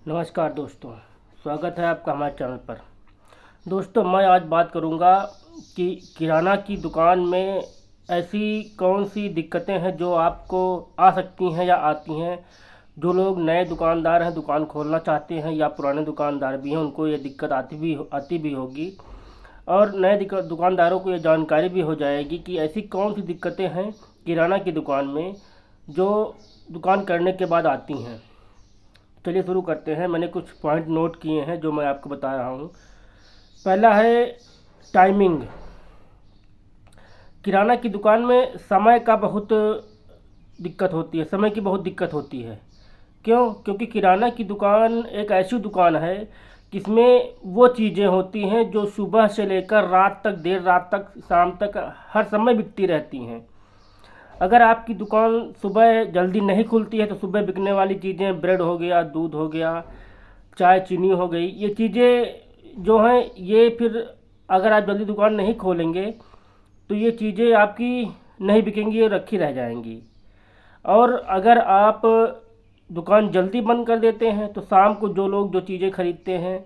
नमस्कार दोस्तों, स्वागत है आपका हमारे चैनल पर। दोस्तों, मैं आज बात करूंगा कि किराना की दुकान में ऐसी कौन सी दिक्कतें हैं जो आपको आ सकती हैं या आती हैं। जो लोग नए दुकानदार हैं, दुकान खोलना चाहते हैं, या पुराने दुकानदार भी हैं, उनको ये दिक्कत आती भी होगी। और नए दुकानदारों को ये जानकारी भी हो जाएगी कि ऐसी कौन सी दिक्कतें हैं किराना की दुकान में जो दुकान करने के बाद आती हैं। चलिए शुरू करते हैं। मैंने कुछ पॉइंट नोट किए हैं जो मैं आपको बता रहा हूँ। पहला है टाइमिंग। किराना की दुकान में समय का बहुत दिक्कत होती है, समय की बहुत दिक्कत होती है। क्यों? क्योंकि किराना की दुकान एक ऐसी दुकान है जिसमें वो चीज़ें होती हैं जो सुबह से लेकर रात तक, देर रात तक, शाम तक हर समय बिकती रहती हैं। अगर आपकी दुकान सुबह जल्दी नहीं खुलती है तो सुबह बिकने वाली चीज़ें, ब्रेड हो गया, दूध हो गया, चाय चीनी हो गई, ये चीज़ें जो हैं ये फिर अगर आप जल्दी दुकान नहीं खोलेंगे तो ये चीज़ें आपकी नहीं बिकेंगी और रखी रह जाएंगी। और अगर आप दुकान जल्दी बंद कर देते हैं तो शाम को जो लोग जो चीज़ें खरीदते हैं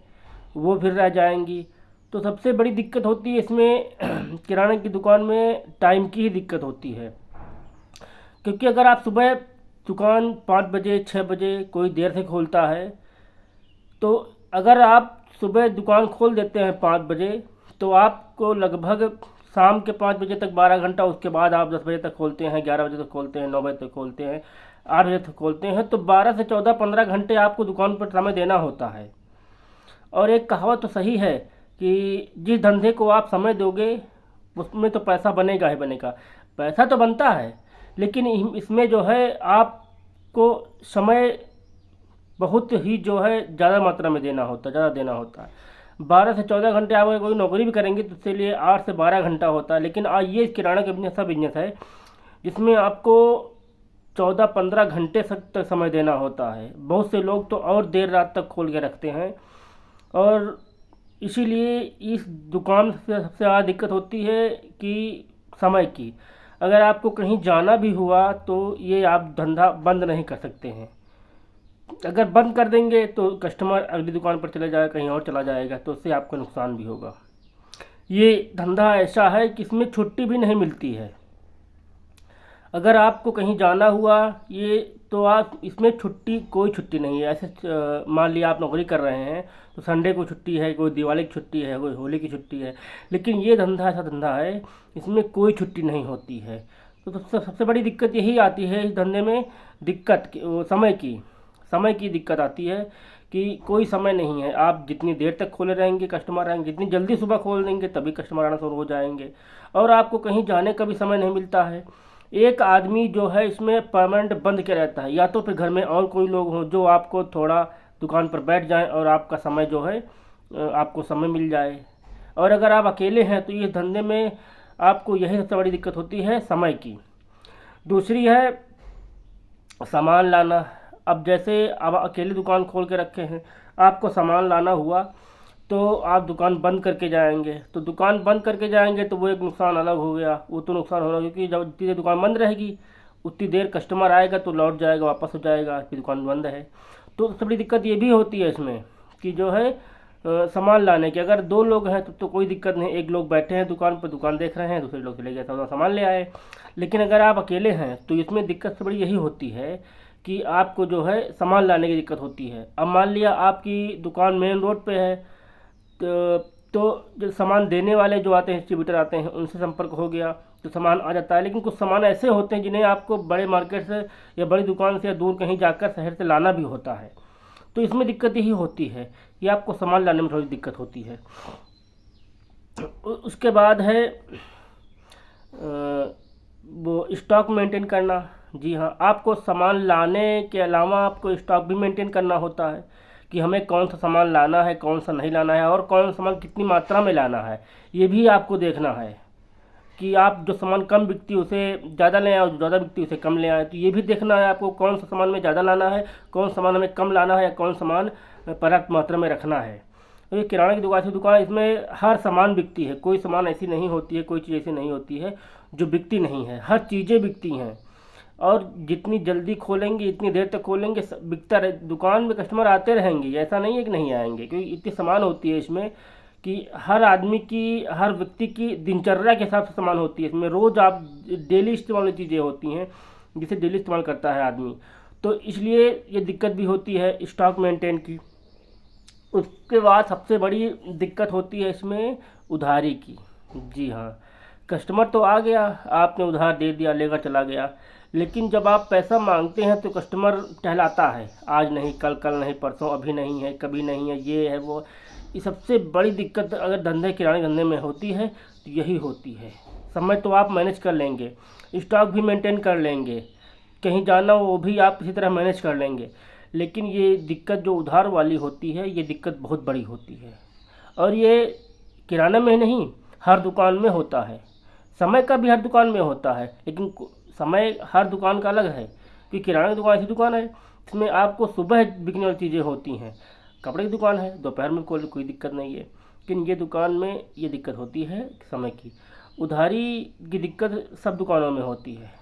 वो फिर रह जाएंगी। तो सबसे बड़ी दिक्कत होती है इसमें किराने की दुकान में टाइम की ही दिक्कत होती है। क्योंकि अगर आप सुबह दुकान 5 बजे 6 बजे कोई देर से खोलता है, तो अगर आप सुबह दुकान खोल देते हैं 5 बजे, तो आपको लगभग शाम के 5 बजे तक 12 घंटा, उसके बाद आप 10 बजे तक खोलते हैं, 11 बजे तक खोलते हैं, 9 बजे तक खोलते हैं, 8 बजे तक खोलते हैं, तो 12 से 14 15 घंटे आपको दुकान पर समय देना होता है। और एक कहावत तो सही है कि जिस धंधे को आप समय दोगे उसमें तो पैसा बनेगा ही बनेगा। पैसा तो बनता है, लेकिन इसमें जो है आपको समय बहुत ही जो है ज़्यादा मात्रा में देना होता है, ज़्यादा देना होता है। 12 से 14 घंटे आप अगर कोई नौकरी भी करेंगे तो उसके लिए 8 से 12 घंटा होता है। लेकिन आज ये किराना का बिजनेस ऐसा बिजनेस है जिसमें आपको 14 15 घंटे तक समय देना होता है। बहुत से लोग तो और देर रात तक खोल के रखते हैं। और इसीलिए इस दुकान से सबसे ज़्यादा दिक्कत होती है कि समय की। अगर आपको कहीं जाना भी हुआ तो ये आप धंधा बंद नहीं कर सकते हैं। अगर बंद कर देंगे तो कस्टमर अगली दुकान पर चला जाएगा, कहीं और चला जाएगा, तो उससे आपको नुकसान भी होगा। ये धंधा ऐसा है कि इसमें छुट्टी भी नहीं मिलती है। अगर आपको कहीं जाना हुआ ये, तो आप इसमें कोई छुट्टी नहीं है। ऐसे मान लिया आप नौकरी कर रहे हैं तो संडे को छुट्टी है, कोई दिवाली की छुट्टी है, कोई होली की छुट्टी है। लेकिन ये धंधा ऐसा धंधा है इसमें कोई छुट्टी नहीं होती है। तो सबसे सबसे बड़ी दिक्कत यही आती है इस धंधे में, समय की दिक्कत आती है कि कोई समय नहीं है। आप जितनी देर तक खोले रहेंगे कस्टमर आएंगे, जितनी जल्दी सुबह खोल देंगे तभी कस्टमर आना शुरू हो जाएंगे। और आपको कहीं जाने का भी समय नहीं मिलता है। एक आदमी जो है इसमें परमानेंट बंद के रहता है, या तो फिर घर में और कोई लोग हों जो आपको थोड़ा दुकान पर बैठ जाएं और आपका समय जो है आपको समय मिल जाए। और अगर आप अकेले हैं तो इस धंधे में आपको यही सबसे बड़ी दिक्कत होती है, समय की। दूसरी है सामान लाना। अब जैसे आप अकेले दुकान खोल के रखे हैं, आपको सामान लाना हुआ तो आप दुकान बंद करके जाएंगे, तो दुकान बंद करके जाएंगे तो वो एक नुकसान अलग हो गया। वो तो नुकसान होगा क्योंकि जब जितनी देर दुकान बंद रहेगी उतनी देर कस्टमर आएगा तो लौट जाएगा, वापस हो जाएगा कि दुकान बंद है। तो सबसे बड़ी दिक्कत ये भी होती है इसमें कि जो है सामान लाने की। अगर दो लोग हैं तो कोई दिक्कत नहीं, एक लोग बैठे हैं दुकान पर, दुकान देख रहे हैं, दूसरे लोग चले गए तो सामान ले आए। लेकिन अगर आप अकेले हैं तो इसमें दिक्कत सबसे बड़ी यही होती है कि आपको जो है सामान लाने की दिक्कत होती है। अब मान लिया आपकी दुकान मेन रोड पे है, तो जो सामान देने वाले जो आते हैं, डिस्ट्रीब्यूटर आते हैं, उनसे संपर्क हो गया तो सामान आ जाता है। लेकिन कुछ सामान ऐसे होते हैं जिन्हें आपको बड़े मार्केट से या बड़ी दुकान से या दूर कहीं जाकर शहर से लाना भी होता है। तो इसमें दिक्कत यही होती है कि आपको सामान लाने में थोड़ी दिक्कत होती है। उसके बाद है वो स्टॉक मेंटेन करना। जी हाँ, आपको सामान लाने के अलावा आपको स्टॉक भी मेंटेन करना होता है कि हमें कौन सा सामान लाना है, कौन सा नहीं लाना है, और कौन सा सामान कितनी मात्रा में लाना है। ये भी आपको देखना है कि आप जो सामान कम बिकती है उसे ज़्यादा ले आए और जो ज़्यादा बिकती है उसे कम ले आए। तो ये भी देखना है आपको कौन सा सामान में ज़्यादा लाना है, कौन सामान हमें कम लाना है, या कौन सामान पर्याप्त मात्रा में रखना है। तो ये किराना की दुकान इसमें हर सामान बिकती है। कोई सामान ऐसी नहीं होती है, कोई चीज़ ऐसी नहीं होती है जो बिकती नहीं है, हर चीज़ें बिकती हैं। और जितनी जल्दी खोलेंगे इतनी देर तक खोलेंगे, बिकता रहे, दुकान में कस्टमर आते रहेंगे, ऐसा नहीं है कि नहीं आएंगे, क्योंकि इतनी सामान होती है इसमें कि हर आदमी की, हर व्यक्ति की दिनचर्या के हिसाब से सामान होती है इसमें। रोज़ आप डेली इस्तेमाल वाली चीज़ें होती हैं जिसे डेली इस्तेमाल करता है आदमी, तो इसलिए ये दिक्कत भी होती है स्टॉक मेंटेन की। उसके बाद सबसे बड़ी दिक्कत होती है इसमें उधारी की। जी हाँ, कस्टमर तो आ गया, आपने उधार दे दिया, लेकर चला गया, लेकिन जब आप पैसा मांगते हैं तो कस्टमर टहलाता है, आज नहीं, कल, कल नहीं, परसों, अभी नहीं है, कभी नहीं है, ये है वो। ये सबसे बड़ी दिक्कत अगर धंधे, किराने धंधे में होती है तो यही होती है। समय तो आप मैनेज कर लेंगे, स्टॉक भी मेंटेन कर लेंगे, कहीं जाना हो वो भी आप इसी तरह मैनेज कर लेंगे, लेकिन ये दिक्कत जो उधार वाली होती है, ये दिक्कत बहुत बड़ी होती है। और ये किराना में नहीं, हर दुकान में होता है। समय का भी हर दुकान में होता है, लेकिन समय हर दुकान का अलग है, कि किराना की दुकान ऐसी दुकान है इसमें आपको सुबह बिकने वाली चीज़ें होती हैं, कपड़े की दुकान है दोपहर में कोई दिक्कत नहीं है, लेकिन ये दुकान में ये दिक्कत होती है समय की। उधारी की दिक्कत सब दुकानों में होती है,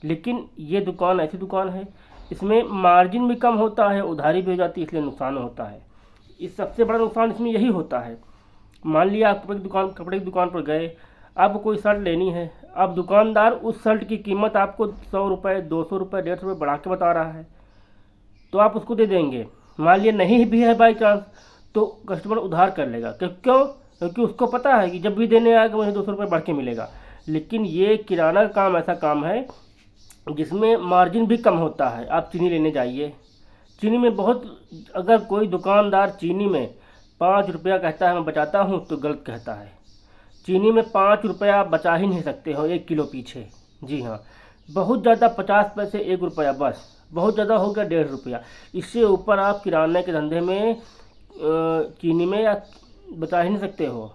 लेकिन ये दुकान ऐसी दुकान है इसमें मार्जिन भी कम होता है, उधारी भी हो जाती है, इसलिए नुकसान होता है। इस सबसे बड़ा नुकसान इसमें यही होता है। मान लिया आप कपड़े की दुकान पर गए, आपको कोई शर्ट लेनी है, अब दुकानदार उस शर्ट की कीमत आपको 100 रुपये, 200 रुपये, 150 रुपये बढ़ा के बता रहा है, तो आप उसको दे देंगे। मान लिया नहीं भी है बाई चांस, तो कस्टमर उधार कर लेगा। क्यों? क्योंकि उसको पता है कि जब भी देने आएगा मुझे 200 रुपये बढ़ के मिलेगा। लेकिन ये किराना का काम ऐसा काम है जिसमें मार्जिन भी कम होता है। आप चीनी लेने जाइए, चीनी में बहुत, अगर कोई दुकानदार चीनी में 5 रुपया कहता है मैं बचाता हूँ, तो गलत कहता है। चीनी में 5 रुपया आप बचा ही नहीं सकते हो 1 किलो पीछे। जी हाँ, बहुत ज़्यादा 50 पैसे, 1 रुपया, बस बहुत ज़्यादा हो गया 1.5 रुपया। इससे ऊपर आप किराने के धंधे में चीनी में या बचा ही नहीं सकते हो।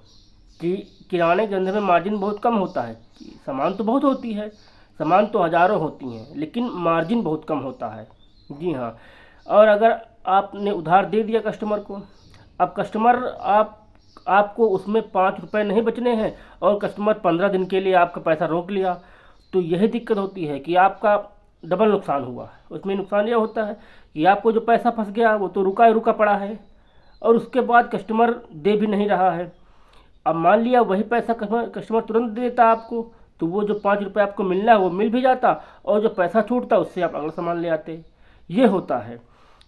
कि किराने के धंधे में मार्जिन बहुत कम होता है। सामान तो बहुत होती है, सामान तो हज़ारों होती हैं, लेकिन मार्जिन बहुत कम होता है। जी हाँ, और अगर आपने उधार दे दिया कस्टमर को, अब कस्टमर आपको उसमें 5 रुपये नहीं बचने हैं और कस्टमर 15 दिन के लिए आपका पैसा रोक लिया, तो यही दिक्कत होती है कि आपका डबल नुकसान हुआ। उसमें नुकसान यह होता है कि आपको जो पैसा फंस गया वो तो रुका ही रुका पड़ा है, और उसके बाद कस्टमर दे भी नहीं रहा है। अब मान लिया वही पैसा कस्टमर तुरंत दे देता आपको, तो वो जो 5 रुपये आपको मिलना है वो मिल भी जाता, और जो पैसा छूटता उससे आप अगला सामान ले आते। ये होता है।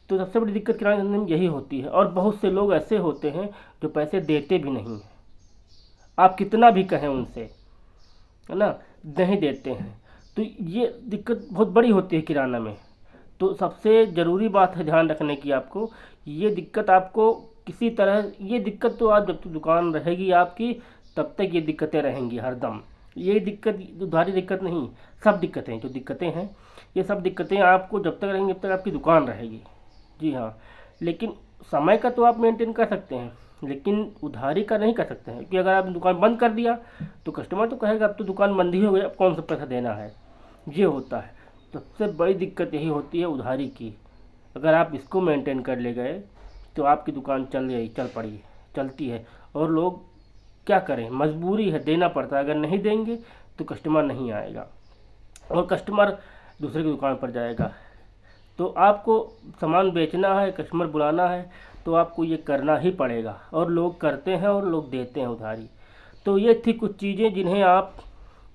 तो सबसे बड़ी दिक्कत किराने धंधे में यही होती है। और बहुत से लोग ऐसे होते हैं जो पैसे देते भी नहीं हैं, आप कितना भी कहें उनसे, है ना, नहीं देते हैं। तो ये दिक्कत बहुत बड़ी होती है किराना में। तो सबसे ज़रूरी बात है ध्यान रखने की आपको, ये दिक्कत आपको किसी तरह, ये दिक्कत तो आप जब तक दुकान रहेगी आपकी तब तक ये दिक्कतें रहेंगी हरदम। ये दिक्कत उधारी दिक्कत नहीं, सब दिक्कतें जो दिक्कतें हैं, ये सब दिक्कतें आपको जब तक रहेंगी जब तक आपकी दुकान रहेगी। जी हाँ, लेकिन समय का तो आप मेंटेन कर सकते हैं, लेकिन उधारी का नहीं कर सकते हैं। क्योंकि अगर आपने दुकान बंद कर दिया तो कस्टमर तो कहेगा अब तो दुकान बंद ही हो गई, अब कौन सा पैसा देना है। ये होता है। सबसे बड़ी दिक्कत यही होती है उधारी की। अगर आप इसको मेंटेन कर ले गए तो आपकी दुकान चलती है। और लोग क्या करें, मजबूरी है, देना पड़ता है। अगर नहीं देंगे तो कस्टमर नहीं आएगा और कस्टमर दूसरे की दुकान पर जाएगा। तो आपको सामान बेचना है, कस्टमर बुलाना है, तो आपको ये करना ही पड़ेगा। और लोग करते हैं और लोग देते हैं उधारी। तो ये थी कुछ चीज़ें जिन्हें आप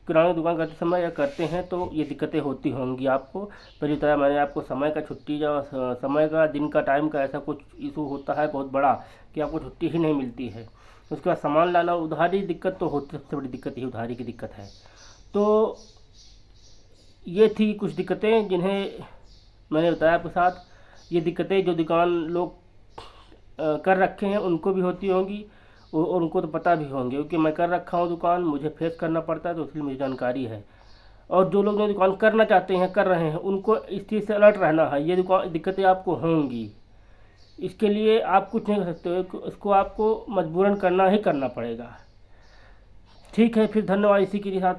किराना दुकान करते समय या करते हैं तो ये दिक्कतें होती होंगी आपको। पहले बताया मैंने आपको, समय का छुट्टी या समय का, दिन का, टाइम का ऐसा कुछ इशू होता है बहुत बड़ा कि आपको छुट्टी ही नहीं मिलती है। उसके बाद सामान लाना, उधारी दिक्कत तो होती, सबसे बड़ी दिक्कत यही उधारी की दिक्कत है। तो ये थी कुछ दिक्कतें जिन्हें मैंने बताया आपके साथ। ये दिक्कतें जो दुकान लोग कर रखे हैं उनको भी होती होंगी, और उनको तो पता भी होंगे, क्योंकि मैं कर रखा हूँ दुकान, मुझे फेस करना पड़ता है, तो इसलिए मुझे जानकारी है। और जो लोग दुकान करना चाहते हैं, कर रहे हैं, उनको इस चीज़ से अलर्ट रहना है। ये दुकान दिक्कतें आपको होंगी, इसके लिए आप कुछ नहीं कर सकते हो, इसको आपको मजबूरन करना ही करना पड़ेगा। ठीक है, फिर धन्यवाद इसी के साथ।